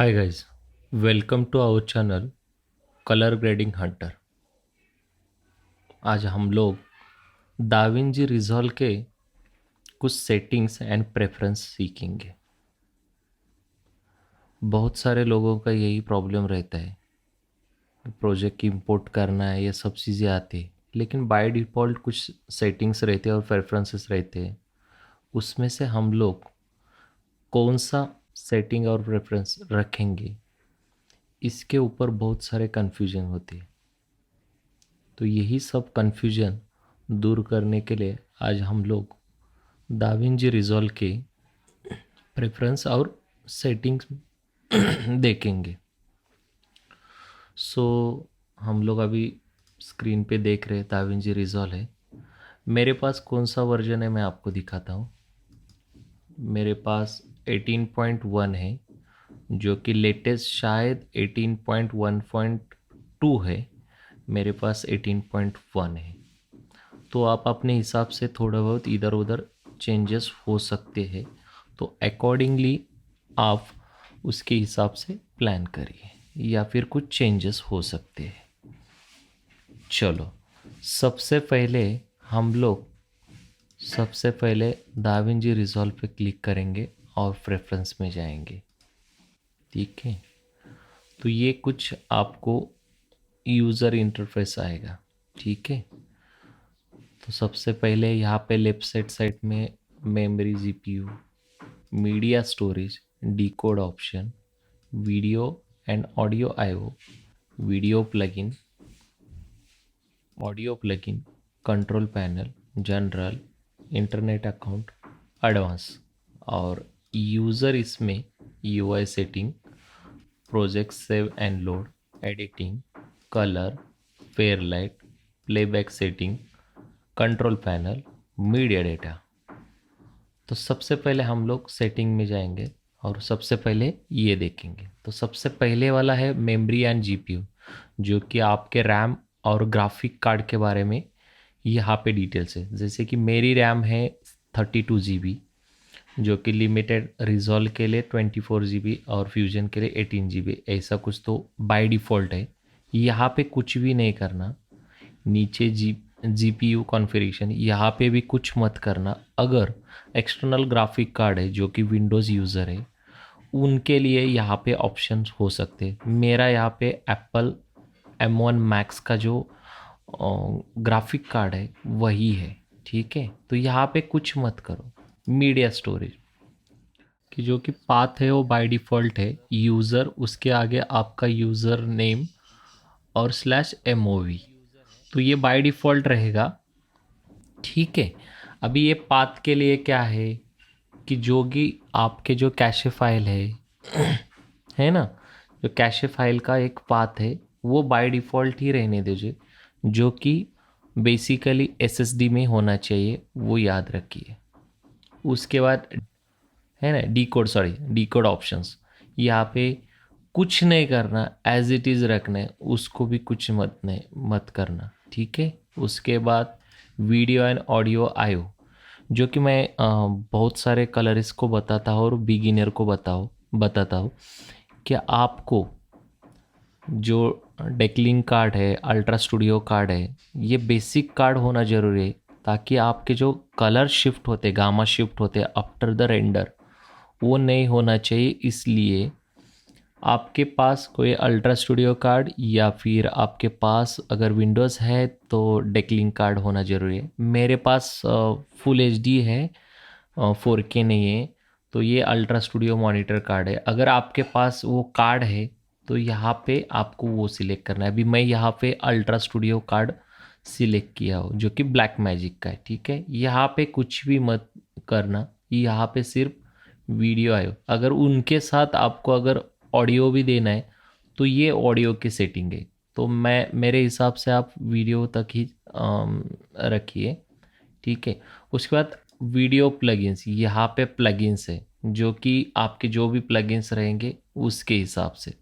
Hi guys, welcome to our channel colour grading Hunter. आज हम लोग दाविंजी रिजॉल्व के कुछ सेटिंग्स एंड प्रेफरेंस सीखेंगे। बहुत सारे लोगों का यही प्रॉब्लम रहता है, प्रोजेक्ट इंपोर्ट करना है, ये सब चीज़ें आती है, लेकिन बाय डिफ़ॉल्ट कुछ सेटिंग्स रहते हैं और प्रेफरेंसेस रहते हैं। उसमें से हम लोग कौन सा सेटिंग और प्रेफरेंस रखेंगे, इसके ऊपर बहुत सारे कन्फ्यूजन होते हैं। तो यही सब कन्फ्यूजन दूर करने के लिए आज हम लोग दाविंजी रिजॉल्व के प्रेफरेंस और सेटिंग्स देखेंगे। सो हम लोग अभी स्क्रीन पे देख रहे हैं दाविंजी रिजॉल्व है। मेरे पास कौन सा वर्जन है मैं आपको दिखाता हूँ। मेरे पास 18.1 है, जो कि लेटेस्ट शायद 18.1.2 है। मेरे पास 18.1 है। तो आप अपने हिसाब से थोड़ा बहुत इधर उधर चेंजेस हो सकते हैं, तो अकॉर्डिंगली आप उसके हिसाब से प्लान करिए, या फिर कुछ चेंजेस हो सकते हैं। चलो, सबसे पहले हम लोग दाविंजी रिजॉल्व पे क्लिक करेंगे और प्रेफरेंस में जाएंगे। ठीक है, तो ये कुछ आपको यूज़र इंटरफेस आएगा। ठीक है, तो सबसे पहले यहाँ पे लेफ्ट साइड में memory, GPU, media storage, decode option, video and audio IO, video plugin, audio plugin, control panel, general, internet account, advance, और यूज़र इसमें UI setting, project save and load, editing, colour, Fairlight, playback setting, control panel, media data. तो सबसे पहले हम लोग setting में जाएंगे और सबसे पहले ये देखेंगे। तो सबसे पहले वाला है मेमोरी एंड जीपीयू, जो कि आपके रैम और ग्राफिक कार्ड के बारे में यहाँ पे डिटेल्स है। जैसे कि मेरी रैम है 32 GB, जो कि लिमिटेड रिजॉल्व के लिए 24 GB और फ्यूजन के लिए 18 GB, ऐसा कुछ तो बाय डिफ़ॉल्ट है। यहाँ पे कुछ भी नहीं करना। नीचे जीपीयू कॉन्फ़िगरेशन, यहाँ पे भी कुछ मत करना। अगर एक्सटर्नल ग्राफिक कार्ड है जो कि विंडोज़ यूज़र है, उनके लिए यहाँ पे ऑप्शंस हो सकते हैं। मेरा यहाँ पे एप्पल M1 मैक्स का जो ग्राफिक कार्ड है वही है। ठीक है, तो यहाँ पे कुछ मत करो। मीडिया स्टोरेज कि जो कि पाथ है वो बाय डिफ़ॉल्ट है यूज़र, उसके आगे आपका यूज़र नेम और /MOV, तो ये बाय डिफ़ॉल्ट रहेगा। ठीक है, अभी ये पाथ के लिए क्या है कि जो कि आपके जो कैशे फाइल है ना, जो कैशे फाइल का एक पाथ है वो बाय डिफ़ॉल्ट ही रहने दीजिए, जो कि बेसिकली एसएसडी में होना चाहिए, वो याद रखिए। उसके बाद है ना डी कोड ऑप्शंस, यहाँ पे कुछ नहीं करना, एज इट इज़ रखना है, उसको भी कुछ मत करना। ठीक है, उसके बाद वीडियो एंड ऑडियो आयो, जो कि मैं बहुत सारे कलरिस्ट को बताता हूँ और बिगिनर को बताता हूँ कि आपको जो डेकलिंग कार्ड है, अल्ट्रा स्टूडियो कार्ड है, ये बेसिक कार्ड होना ज़रूरी है, ताकि आपके जो कलर शिफ्ट होते, गामा शिफ्ट होते आफ्टर द रेंडर, वो नहीं होना चाहिए। इसलिए आपके पास कोई अल्ट्रा स्टूडियो कार्ड या फिर आपके पास अगर विंडोज़ है तो डेकलिंग कार्ड होना ज़रूरी है। मेरे पास फुल एचडी है, 4K नहीं है, तो ये अल्ट्रा स्टूडियो मॉनिटर कार्ड है। अगर आपके पास वो कार्ड है तो यहाँ पे आपको वो सिलेक्ट करना है। अभी मैं यहाँ पे अल्ट्रा स्टूडियो कार्ड सिलेक्ट किया हो, जो कि ब्लैक मैजिक का है। ठीक है, यहाँ पे कुछ भी मत करना, यहाँ पे सिर्फ वीडियो आयो। अगर उनके साथ आपको अगर ऑडियो भी देना है तो ये ऑडियो की सेटिंग है, तो मेरे हिसाब से आप वीडियो तक ही रखिए। ठीक है, उसके बाद वीडियो प्लगइन्स, यहाँ पे प्लगइन्स है, जो कि आपके जो भी प्लगइन्स रहेंगे उसके हिसाब से।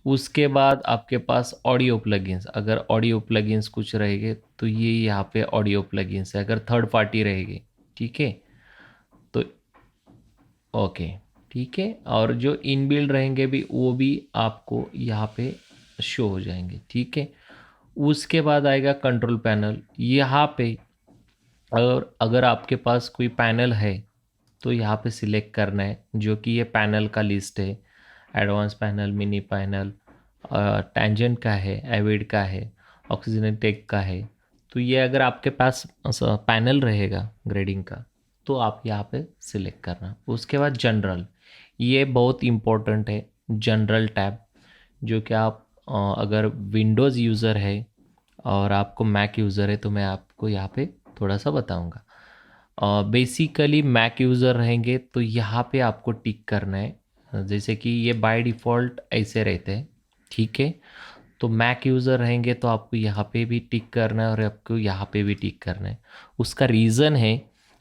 उसके बाद आपके पास ऑडियो प्लगइन्स, अगर ऑडियो प्लगइन्स कुछ रहेंगे तो ये यहाँ पे ऑडियो प्लगइन्स है, अगर थर्ड पार्टी रहेगी। ठीक है, तो ओके, ठीक है, और जो इनबिल्ड रहेंगे भी वो भी आपको यहाँ पे शो हो जाएंगे। ठीक है, उसके बाद आएगा कंट्रोल पैनल। यहाँ पे और अगर आपके पास कोई पैनल है तो यहाँ पे सिलेक्ट करना है, जो कि ये पैनल का लिस्ट है। Advance panel, mini panel, tangent का है, एविड का है, ऑक्सीजनेटेक का है। तो ये अगर आपके पास पैनल रहेगा ग्रेडिंग का तो आप यहाँ पे सिलेक्ट करना। उसके बाद जनरल, ये बहुत इम्पोर्टेंट है। जनरल टैब, जो कि आप अगर विंडोज़ यूज़र है और आपको मैक यूज़र है तो मैं आपको यहाँ पे थोड़ा सा बताऊंगा। बेसिकली मैक यूज़र रहेंगे तो यहाँ पे आपको टिक करना है, जैसे कि ये बाय डिफ़ॉल्ट ऐसे रहते हैं। ठीक है, तो मैक यूज़र रहेंगे तो आपको यहाँ पे भी टिक करना है और आपको यहाँ पे भी टिक करना है। उसका रीज़न है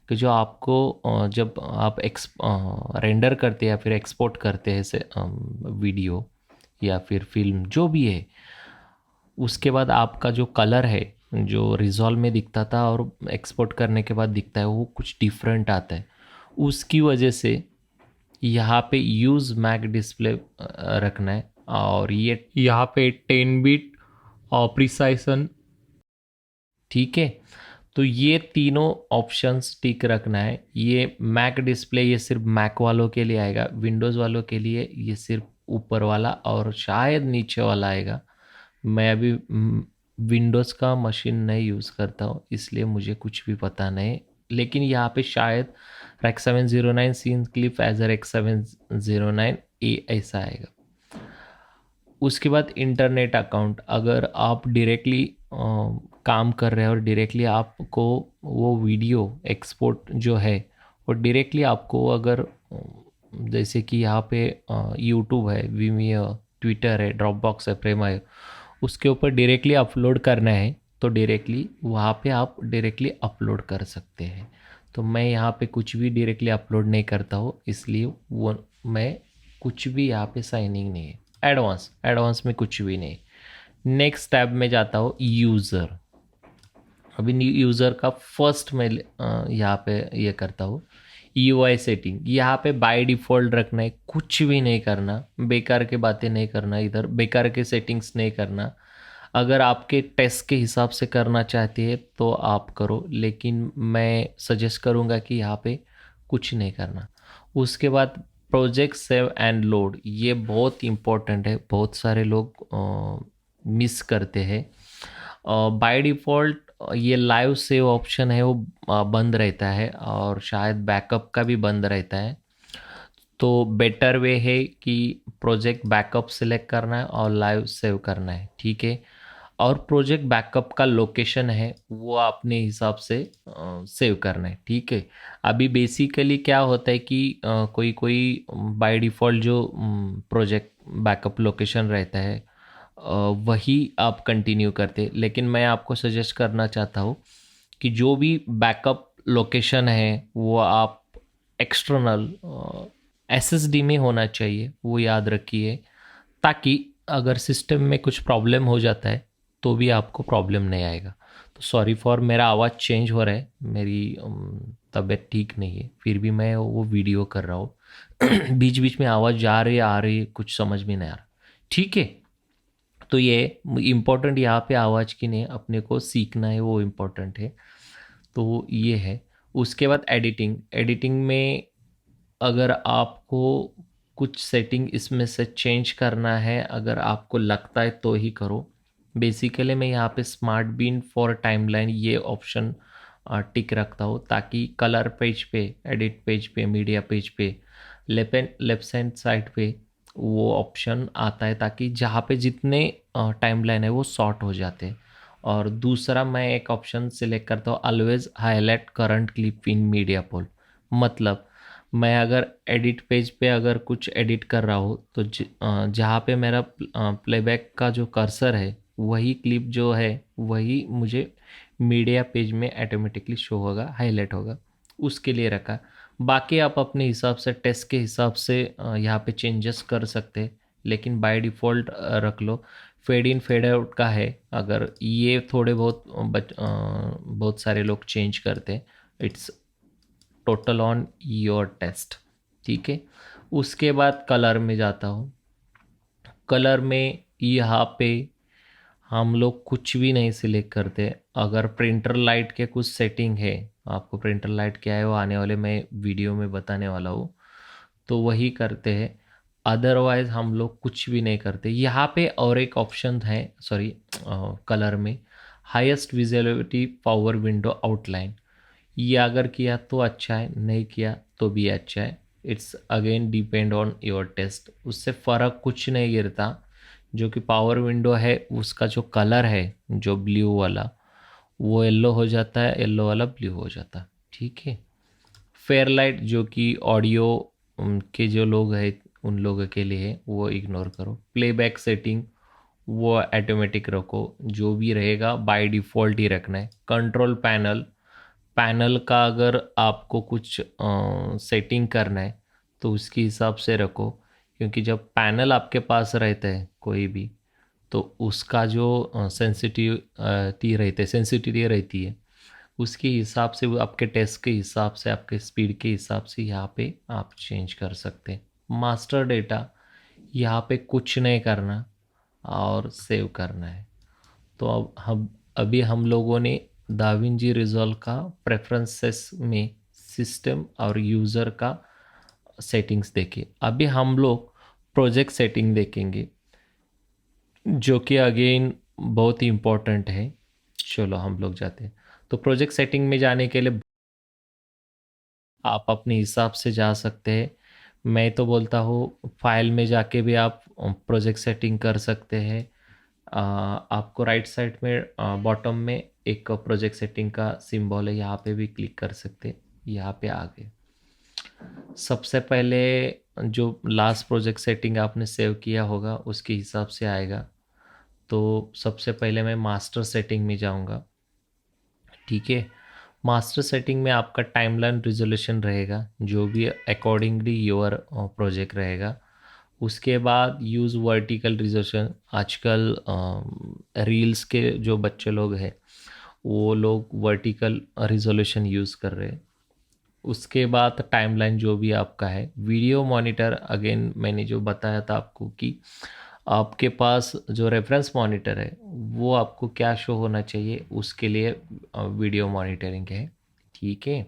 कि जो आपको जब आप रेंडर करते हैं या फिर एक्सपोर्ट करते हैं से वीडियो या फिर फिल्म जो भी है, उसके बाद आपका जो कलर है जो रिजॉल्व में दिखता था और एक्सपोर्ट करने के बाद दिखता है वो कुछ डिफरेंट आता है। उसकी वजह से यहाँ पे यूज़ मैक डिस्प्ले रखना है, और ये यहाँ पे 10 बिट और प्रिसाइसन। ठीक है, तो ये तीनों ऑप्शंस टिक रखना है। ये मैक डिस्प्ले ये सिर्फ मैक वालों के लिए आएगा, विंडोज़ वालों के लिए ये सिर्फ ऊपर वाला और शायद नीचे वाला आएगा। मैं अभी विंडोज़ का मशीन नहीं यूज़ करता हूँ इसलिए मुझे कुछ भी पता नहीं, लेकिन यहाँ पे शायद Rex 709 scene clip as Rex 709 A ऐसा आएगा। उसके बाद इंटरनेट अकाउंट, अगर आप डायरेक्टली काम कर रहे हैं और डायरेक्टली आपको वो वीडियो एक्सपोर्ट जो है वो डायरेक्टली आपको अगर जैसे कि यहाँ पे यूट्यूब है, वीमियो, ट्विटर है, ड्रॉपबॉक्स है, प्रेमा है, उसके ऊपर डायरेक्टली अपलोड करना है तो डायरेक्टली वहाँ पे आप डायरेक्टली अपलोड कर सकते हैं। तो मैं यहाँ पे कुछ भी डायरेक्टली अपलोड नहीं करता हूँ इसलिए वो मैं कुछ भी यहाँ पे साइनिंग नहीं है। एडवांस, एडवांस में कुछ भी नहीं। नेक्स्ट टैब में जाता हूँ यूज़र। अभी न्यू यूज़र का फर्स्ट मैं यहाँ पे ये करता हूँ यूआई सेटिंग। यहाँ पे बाय डिफ़ॉल्ट रखना है, कुछ भी नहीं करना, बेकार के बातें नहीं करना, इधर बेकार के सेटिंग्स नहीं करना। अगर आपके टेस्ट के हिसाब से करना चाहते हैं तो आप करो, लेकिन मैं सजेस्ट करूँगा कि यहाँ पे कुछ नहीं करना। उसके बाद प्रोजेक्ट सेव एंड लोड, ये बहुत इम्पोर्टेंट है, बहुत सारे लोग मिस करते हैं। बाय डिफ़ॉल्ट ये लाइव सेव ऑप्शन है वो बंद रहता है और शायद बैकअप का भी बंद रहता है। तो बेटर वे है कि प्रोजेक्ट बैकअप सिलेक्ट करना है और लाइव सेव करना है। ठीक है, और प्रोजेक्ट बैकअप का लोकेशन है वो अपने हिसाब से सेव करना है। ठीक है, अभी बेसिकली क्या होता है कि कोई कोई बाय डिफ़ॉल्ट जो प्रोजेक्ट बैकअप लोकेशन रहता है वही आप कंटिन्यू करते, लेकिन मैं आपको सजेस्ट करना चाहता हूँ कि जो भी बैकअप लोकेशन है वो आप एक्सटर्नल एसएसडी में होना चाहिए, वो याद रखिए, ताकि अगर सिस्टम में कुछ प्रॉब्लम हो जाता है तो भी आपको प्रॉब्लम नहीं आएगा। तो सॉरी फॉर मेरा आवाज़ चेंज हो रहा है, मेरी तबीयत ठीक नहीं है, फिर भी मैं वो वीडियो कर रहा हूँ बीच बीच में आवाज़ जा रही है आ रही है कुछ समझ में नहीं आ रहा। ठीक है, तो ये इम्पोर्टेंट यहाँ पे आवाज़ की नहीं, अपने को सीखना है वो इम्पोर्टेंट है। तो ये है। उसके बाद एडिटिंग, एडिटिंग में अगर आपको कुछ सेटिंग इसमें से चेंज करना है, अगर आपको लगता है तो ही करो। बेसिकली मैं यहाँ पे स्मार्ट बीन फॉर टाइमलाइन ये ऑप्शन टिक रखता हूँ ताकि कलर पेज पे, एडिट पेज पे, मीडिया पेज पे लेफ्ट हैंड साइड पे वो ऑप्शन आता है ताकि जहाँ पे जितने टाइमलाइन है वो सॉर्ट हो जाते हैं। और दूसरा मैं एक ऑप्शन सिलेक्ट करता हूँ ऑलवेज हाईलाइट करंट क्लिप इन मीडिया पोल। मतलब मैं अगर एडिट पेज पे अगर कुछ एडिट कर रहा हूँ तो जहाँ पे मेरा प्लेबैक का जो कर्सर है वही क्लिप जो है वही मुझे मीडिया पेज में ऑटोमेटिकली शो होगा, हाईलाइट होगा, उसके लिए रखा। बाकी आप अपने हिसाब से टेस्ट के हिसाब से यहाँ पे चेंजेस कर सकते हैं, लेकिन बाय डिफ़ॉल्ट रख लो। फेड इन फेड आउट का है, अगर ये थोड़े बहुत बहुत सारे लोग चेंज करते हैं, it's total on your taste. ठीक है, उसके बाद कलर में जाता हूँ। कलर में यहाँ पे हम लोग कुछ भी नहीं सिलेक्ट करते। अगर प्रिंटर लाइट के कुछ सेटिंग है, आपको प्रिंटर लाइट क्या है वो आने वाले मैं वीडियो में बताने वाला हूँ, तो वही करते हैं। अदरवाइज हम लोग कुछ भी नहीं करते। यहाँ पे और एक ऑप्शन है, सॉरी, कलर में highest visibility power window outline, ये अगर किया तो अच्छा है, नहीं किया तो भी अच्छा है। It's again depend on your taste, उससे फ़र्क कुछ नहीं गिरता। जो कि पावर विंडो है उसका जो कलर है, जो ब्लू वाला वो येलो हो जाता है, येलो वाला ब्लू हो जाता है। ठीक है। फेयरलाइट जो कि ऑडियो के जो लोग हैं उन लोगों के लिए है, वो इग्नोर करो। प्लेबैक सेटिंग वो ऑटोमेटिक रखो, जो भी रहेगा बाय डिफ़ॉल्ट ही रखना है। कंट्रोल पैनल, पैनल का अगर आपको कुछ सेटिंग करना है तो उसके हिसाब से रखो, क्योंकि जब पैनल आपके पास रहता है कोई भी, तो उसका जो सेंसिटिविटी रहती है उसके हिसाब से, वो आपके टेस्ट के हिसाब से, आपके स्पीड के हिसाब से यहाँ पे आप चेंज कर सकते हैं। मास्टर डेटा, यहाँ पे कुछ नहीं करना और सेव करना है। तो अब हम अभी हम लोगों ने दाविंजी रिजॉल्व का प्रेफरेंसेस में सिस्टम और यूज़र का सेटिंग्स देखे। अभी हम लोग प्रोजेक्ट सेटिंग देखेंगे, जो कि अगेन बहुत ही इम्पोर्टेंट है। चलो हम लोग जाते हैं। तो प्रोजेक्ट सेटिंग में जाने के लिए आप अपने हिसाब से जा सकते हैं। मैं तो बोलता हूँ फाइल में जाके भी आप प्रोजेक्ट सेटिंग कर सकते हैं। आपको राइट साइड में बॉटम में एक प्रोजेक्ट सेटिंग का सिंबल है, यहाँ पे भी क्लिक कर सकते हैं। यहाँ पे आ गए। सबसे पहले जो लास्ट प्रोजेक्ट सेटिंग आपने सेव किया होगा उसके हिसाब से आएगा। तो सबसे पहले मैं मास्टर सेटिंग में जाऊंगा। ठीक है। मास्टर सेटिंग में आपका टाइमलाइन रिजोल्यूशन रहेगा, जो भी अकॉर्डिंगली योर प्रोजेक्ट रहेगा। उसके बाद यूज़ वर्टिकल रिजोल्यूशन, आजकल रील्स के जो बच्चे लोग हैं वो लोग वर्टिकल रिजोल्यूशन यूज़ कर रहे हैं। उसके बाद टाइमलाइन जो भी आपका है। वीडियो मॉनिटर, अगेन मैंने जो बताया था आपको कि आपके पास जो रेफरेंस मॉनिटर है वो आपको क्या शो होना चाहिए, उसके लिए वीडियो मॉनिटरिंग है। ठीक है।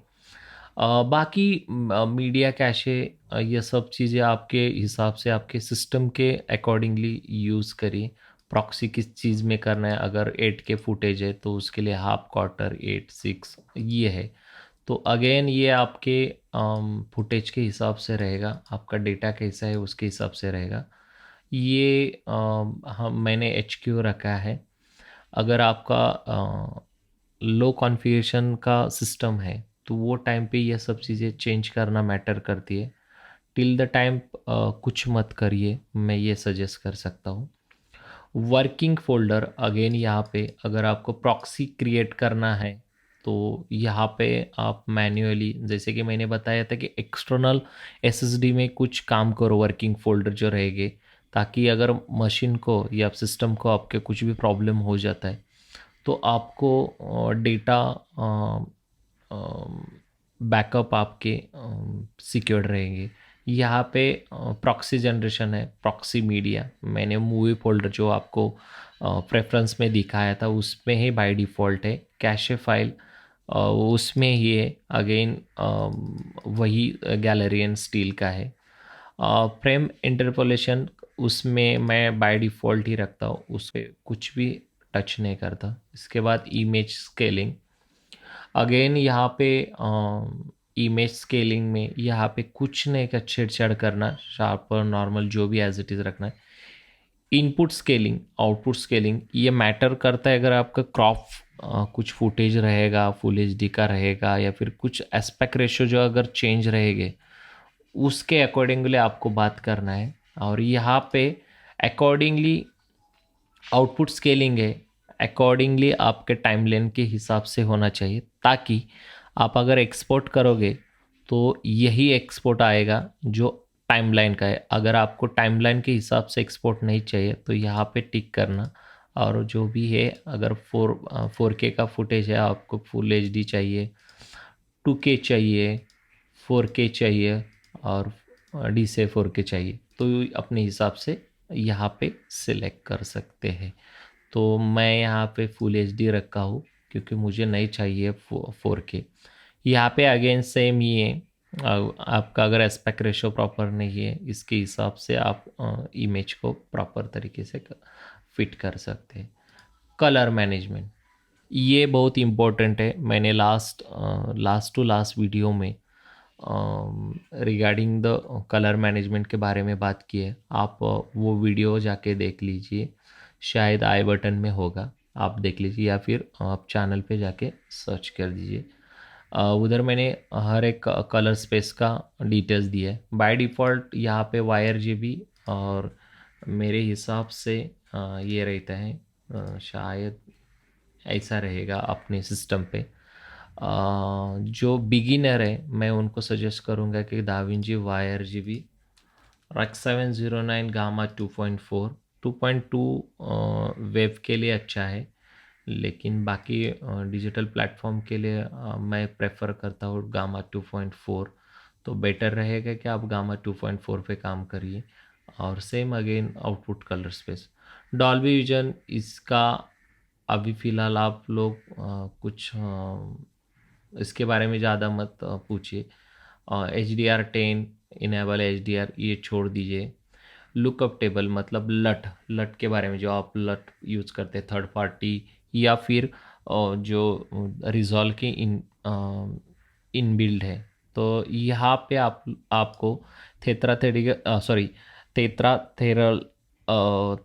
बाकी मीडिया कैशे, ये सब चीज़ें आपके हिसाब से आपके सिस्टम के अकॉर्डिंगली यूज़ करिए। प्रॉक्सी किस चीज़ में करना है, अगर 8K फुटेज है तो उसके लिए हाफ क्वार्टर 8:6 ये है। तो अगेन ये आपके फुटेज के हिसाब से रहेगा, आपका डेटा कैसा है उसके हिसाब से रहेगा। ये हम मैंने HQ रखा है। अगर आपका लो कॉन्फ़िगरेशन का सिस्टम है तो वो टाइम पे ये सब चीज़ें चेंज करना मैटर करती है। टिल द टाइम कुछ मत करिए, मैं ये सजेस्ट कर सकता हूँ। वर्किंग फ़ोल्डर, अगेन यहाँ पे अगर आपको प्रॉक्सी क्रिएट करना है तो यहाँ पे आप मैन्युअली, जैसे कि मैंने बताया था कि एक्सटर्नल एसएसडी में कुछ काम करो, वर्किंग फ़ोल्डर जो रहेंगे, ताकि अगर मशीन को या सिस्टम को आपके कुछ भी प्रॉब्लम हो जाता है तो आपको डेटा बैकअप आपके सिक्योर्ड रहेंगे। यहाँ पे प्रॉक्सी जनरेशन है, प्रॉक्सी मीडिया, मैंने मूवी फोल्डर जो आपको प्रेफरेंस में दिखाया था उसमें ही बाय डिफ़ॉल्ट है। कैशे फाइल उसमें ही है, अगेन वही गैलरी एंड स्टील का है। फ्रेम इंटरपोलेशन उसमें मैं बाय डिफ़ॉल्ट ही रखता हूँ, उस पर कुछ भी टच नहीं करता। इसके बाद इमेज स्केलिंग, अगेन यहाँ पे इमेज स्केलिंग में यहाँ पे कुछ नहीं का छेड़छाड़ करना, शार्पर नॉर्मल जो भी एज इट इज़ रखना है। इनपुट स्केलिंग, आउटपुट स्केलिंग, ये मैटर करता है। अगर आपका क्रॉप कुछ फुटेज रहेगा, फुल एचडी का रहेगा, या फिर कुछ एस्पेक्ट रेशियो जो अगर चेंज रहेंगे उसके अकॉर्डिंगली आपको बात करना है। और यहाँ पे अकॉर्डिंगली आउटपुट स्केलिंग है, अकॉर्डिंगली आपके टाइमलाइन के हिसाब से होना चाहिए, ताकि आप अगर एक्सपोर्ट करोगे तो यही एक्सपोर्ट आएगा जो टाइमलाइन का है। अगर आपको टाइमलाइन के हिसाब से एक्सपोर्ट नहीं चाहिए तो यहाँ पे टिक करना। और जो भी है, अगर 4K का फुटेज है, आपको फुल एचडी चाहिए, 2K चाहिए, 4K चाहिए, और DCI 4K चाहिए तो अपने हिसाब से यहाँ पे सिलेक्ट कर सकते हैं। तो मैं यहाँ पे फुल HD रखा हूँ क्योंकि मुझे नहीं चाहिए 4K। यहाँ पे अगेन सेम ही है, आपका अगर एस्पेक्ट रेशो प्रॉपर नहीं है इसके हिसाब से आप इमेज को प्रॉपर तरीके से फिट कर सकते हैं। कलर मैनेजमेंट ये बहुत इम्पोर्टेंट है। मैंने लास्ट टू लास्ट वीडियो में रिगार्डिंग द कलर मैनेजमेंट के बारे में बात की है। आप वो वीडियो जाके देख लीजिए, शायद आई बटन में होगा, आप देख लीजिए या फिर आप चैनल पे जाके सर्च कर दीजिए। उधर मैंने हर एक कलर स्पेस का डिटेल्स दिया है। बाय डिफ़ॉल्ट यहाँ पे YRGB और मेरे हिसाब से ये रहता है, शायद ऐसा रहेगा अपने सिस्टम पे। जो बिगिनर है मैं उनको सजेस्ट करूँगा कि Da Vinci YRGB RX 709 gamma 2.4 2.2 web के लिए अच्छा है, लेकिन बाकी डिजिटल प्लेटफॉर्म के लिए मैं प्रेफर करता हूँ गामा 2.4। तो बेटर रहेगा कि आप गामा 2.4 पे काम करिए। और same again output colour space Dolby vision, इसका अभी फ़िलहाल आप लोग इसके बारे में ज़्यादा मत पूछिए। HDR10 इनेबल HDR ये छोड़ दीजिए। लुकअप टेबल मतलब लट लट के बारे में, जो आप लट यूज़ करते हैं थर्ड पार्टी या फिर जो रिजॉल्व के इन बिल्ड है, तो यहाँ पे आपको थेत्रा थेडिक सॉरी तेत्रा थेरल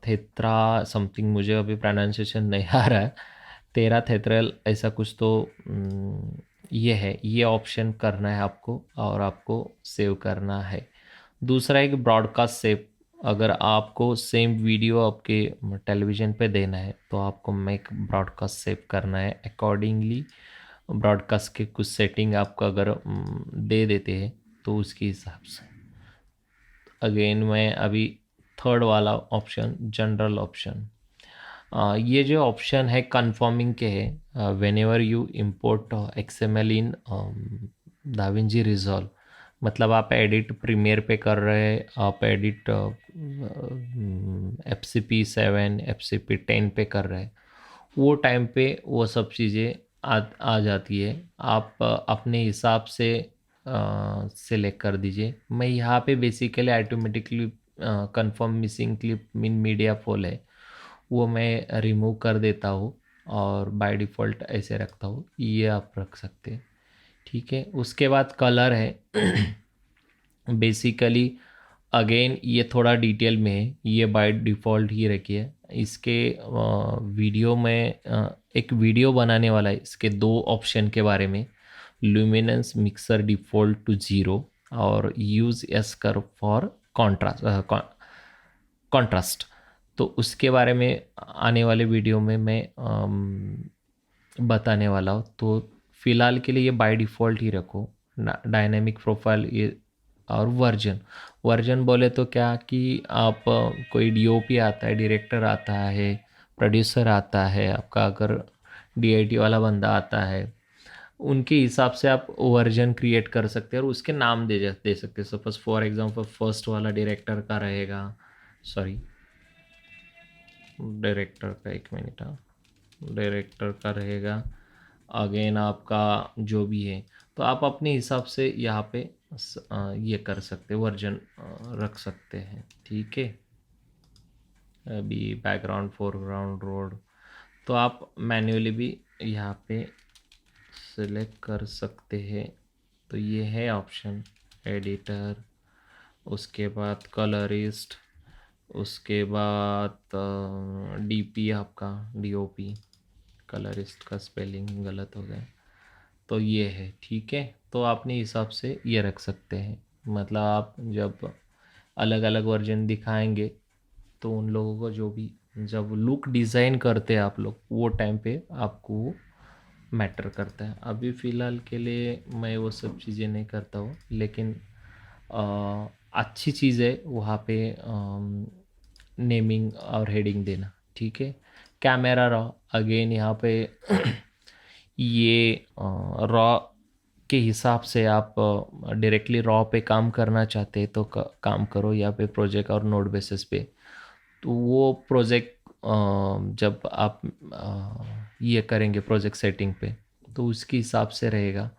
थेत्रा समथिंग, मुझे अभी प्रोनाउंसिएशन नहीं आ रहा है, तेरा थेथरल ऐसा कुछ तो ये है, ये ऑप्शन करना है आपको और आपको सेव करना है। दूसरा एक ब्रॉडकास्ट सेव, अगर आपको सेम वीडियो आपके टेलीविज़न पे देना है तो आपको मेक ब्रॉडकास्ट सेव करना है अकॉर्डिंगली। ब्रॉडकास्ट के कुछ सेटिंग आपको अगर दे देते हैं तो उसके हिसाब से। अगेन मैं अभी थर्ड वाला ऑप्शन जनरल ऑप्शन, ये जो ऑप्शन है कन्फर्मिंग के है। When ever you import XML in Da Vinci resolve, मतलब आप एडिट प्रीमियर पे कर रहे हैं, आप एडिट FCP7 FCP10 पे कर रहे हैं, वो टाइम पे वो सब चीज़ें आ जाती है। आप अपने हिसाब से सेलेक्ट कर दीजिए। मैं यहाँ पे basically automatically confirm missing clip mean media fall है वो मैं रिमूव कर देता हूँ और बाय डिफ़ॉल्ट ऐसे रखता हूँ, ये आप रख सकते हैं। ठीक है, उसके बाद कलर है। बेसिकली अगेन ये थोड़ा डिटेल में है, ये बाय डिफ़ॉल्ट ही रखिए। इसके वीडियो में एक वीडियो बनाने वाला है इसके दो ऑप्शन के बारे में, ल्यूमिनेंस मिक्सर डिफ़ॉल्ट टू 0 और use S curve for contrast. तो उसके बारे में आने वाले वीडियो में मैं बताने वाला हूँ। तो फ़िलहाल के लिए ये बाय डिफ़ॉल्ट ही रखो। डायनेमिक प्रोफाइल ये और वर्जन वर्जन बोले तो क्या कि आप कोई DOP आता है, डायरेक्टर आता है, प्रोड्यूसर आता है, आपका अगर DIT वाला बंदा आता है, उनके हिसाब से आप वर्जन क्रिएट कर सकते हैं और उसके नाम दे सकते हैं। सपोज फॉर एग्जांपल फर्स्ट वाला डायरेक्टर का रहेगा, सॉरी डायरेक्टर का, एक मिनट, हाँ डायरेक्टर का रहेगा। अगेन आपका जो भी है तो आप अपने हिसाब से यहाँ पे ये कर सकते हैं, वर्जन रख सकते हैं। ठीक है, अभी बैकग्राउंड फोरग्राउंड रोड तो आप मैन्युअली भी यहाँ पे सिलेक्ट कर सकते हैं। तो ये है ऑप्शन एडिटर, उसके बाद कलरिस्ट, उसके बाद DP आपका DOP, कलरिस्ट का स्पेलिंग गलत हो गया, तो ये है। ठीक है, तो अपने हिसाब से ये रख सकते हैं। मतलब आप जब अलग अलग वर्जन दिखाएंगे तो उन लोगों को जो भी जब लुक डिज़ाइन करते हैं आप लोग, वो टाइम पे आपको मैटर करता है। अभी फ़िलहाल के लिए मैं वो सब चीज़ें नहीं करता हूँ, लेकिन अच्छी चीज़ है वहाँ पे नेमिंग और हेडिंग देना। ठीक है, कैमरा रॉ, अगेन यहाँ पे ये रॉ के हिसाब से आप डायरेक्टली रॉ पे काम करना चाहते हैं तो काम करो, या पे प्रोजेक्ट और नोड बेसिस पे। तो वो प्रोजेक्ट जब आप ये करेंगे प्रोजेक्ट सेटिंग पे, तो उसके हिसाब से रहेगा।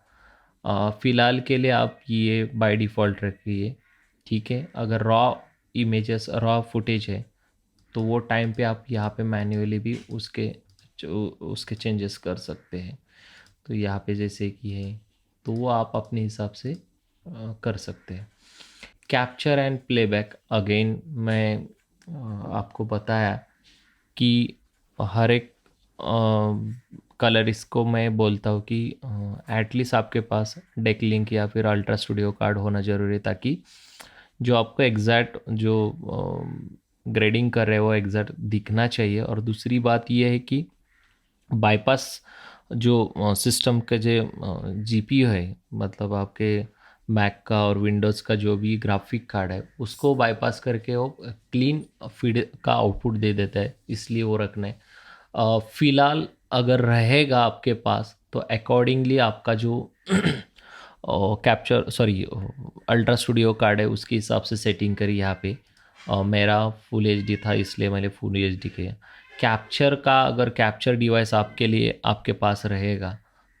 फ़िलहाल के लिए आप ये बाय डिफ़ॉल्ट रखिए, ठीक है। अगर रॉ इमेजेस, रॉ फुटेज है, तो वो टाइम पे आप यहाँ पे मैन्युअली भी उसके चेंजेस कर सकते हैं। तो यहाँ पे जैसे कि है, तो वो आप अपने हिसाब से कर सकते हैं। कैप्चर एंड प्लेबैक, अगेन मैं आपको बताया कि हर एक कलर, इसको मैं बोलता हूँ कि एटलीस्ट आपके पास डेक लिंक या फिर अल्ट्रा स्टूडियो कार्ड होना ज़रूरी है, ताकि जो आपको एग्जैक्ट जो ग्रेडिंग कर रहे हो वो एग्जैक्ट दिखना चाहिए। और दूसरी बात ये है कि बाईपास जो सिस्टम का जो जीपीयू है, मतलब आपके मैक का और विंडोज़ का जो भी ग्राफिक कार्ड है, उसको बाईपास करके वो क्लीन फीड का आउटपुट दे देता है, इसलिए वो रखना है। फ़िलहाल अगर रहेगा आपके पास, तो अकॉर्डिंगली आपका जो capture sorry ultra studio card है उसके हिसाब से सेटिंग करी यहाँ पे। मेरा फुल एच डी था, इसलिए मैंने फुल एच डी किया। कैप्चर का, अगर कैप्चर डिवाइस आपके लिए आपके पास रहेगा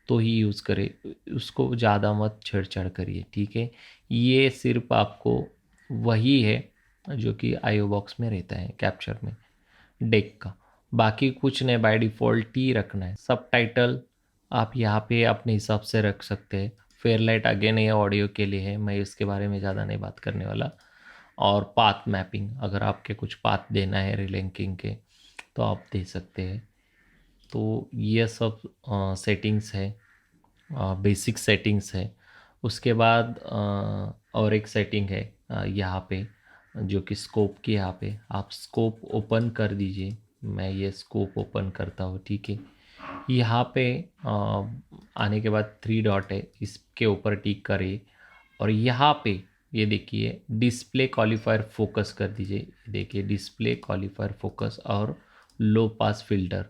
तो ही यूज़ करें, उसको ज़्यादा मत छेड़छाड़ करिए, ठीक है। ये सिर्फ आपको वही है जो कि आईओ बॉक्स में रहता है कैप्चर में, डेक का। बाकी कुछ नहीं, बाय डिफ़ॉल्ट ही रखना है। सब टाइटल आप यहाँ पे अपने हिसाब से रख सकते हैं। फेयरलाइट अगेन ये ऑडियो के लिए है, मैं इसके बारे में ज़्यादा नहीं बात करने वाला। और पाथ मैपिंग, अगर आपके कुछ पाथ देना है रिलिंकिंग के, तो आप दे सकते हैं। तो ये सब सेटिंग्स है, बेसिक सेटिंग्स है। उसके बाद और एक सेटिंग है यहाँ पे, जो कि स्कोप की। यहाँ पे आप स्कोप ओपन कर दीजिए। मैं ये स्कोप ओपन करता हूँ, ठीक है। यहाँ पे आने के बाद थ्री डॉट है, इसके ऊपर टिक करिए और यहाँ पे ये देखिए डिस्प्ले क्वालिफायर फोकस कर दीजिए। देखिए डिस्प्ले क्वालिफायर फोकस और लो पास फिल्टर,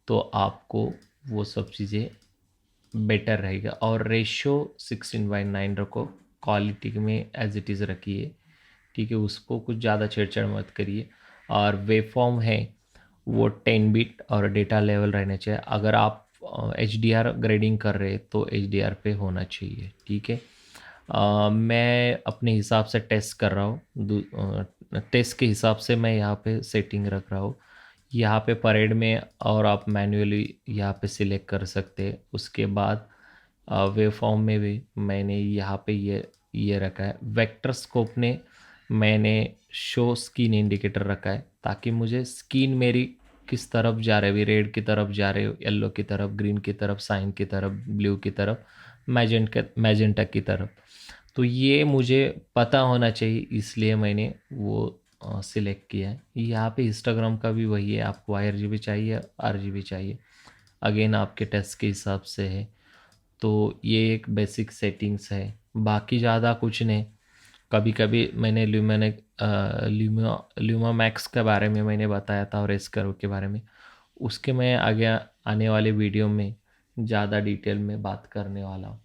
तो आपको वो सब चीज़ें बेटर रहेगा। और रेशो 16:9 रखो, क्वालिटी में एज इट इज़ रखिए, ठीक है। उसको कुछ ज़्यादा छेड़छाड़ मत करिए। और वेवफॉर्म है वो 10 बिट और डेटा लेवल रहना चाहिए। अगर आप एच डी आर ग्रेडिंग कर रहे हैं तो एच डी आर पे होना चाहिए, ठीक है। मैं अपने हिसाब से टेस्ट कर रहा हूँ, टेस्ट के हिसाब से मैं यहाँ पे सेटिंग रख रहा हूँ। यहाँ पे परेड में, और आप मैन्युअली यहाँ पे सिलेक्ट कर सकते हैं। उसके बाद वेव फॉर्म में भी मैंने यहाँ पे ये रखा है। वेक्टर स्कोप ने मैंने शो स्किन इंडिकेटर रखा है, ताकि मुझे स्किन मेरी किस तरफ जा रही है, रेड की तरफ जा रहे हो, येलो की तरफ, ग्रीन की तरफ, साइन की तरफ, ब्लू की तरफ, मैजेंटा की तरफ, तो ये मुझे पता होना चाहिए, इसलिए मैंने वो सिलेक्ट किया है। यहाँ पे इंस्टाग्राम का भी वही है, आपको IRGB चाहिए, RGB चाहिए, अगेन आपके टेस्ट के हिसाब से है। तो ये एक बेसिक सेटिंग्स है, बाकी ज़्यादा कुछ नहीं। कभी कभी मैंने ल्यूमा मैक्स के बारे में मैंने बताया था, और एस्करो के बारे में, उसके मैं आगे आने वाले वीडियो में ज़्यादा डिटेल में बात करने वाला हूँ।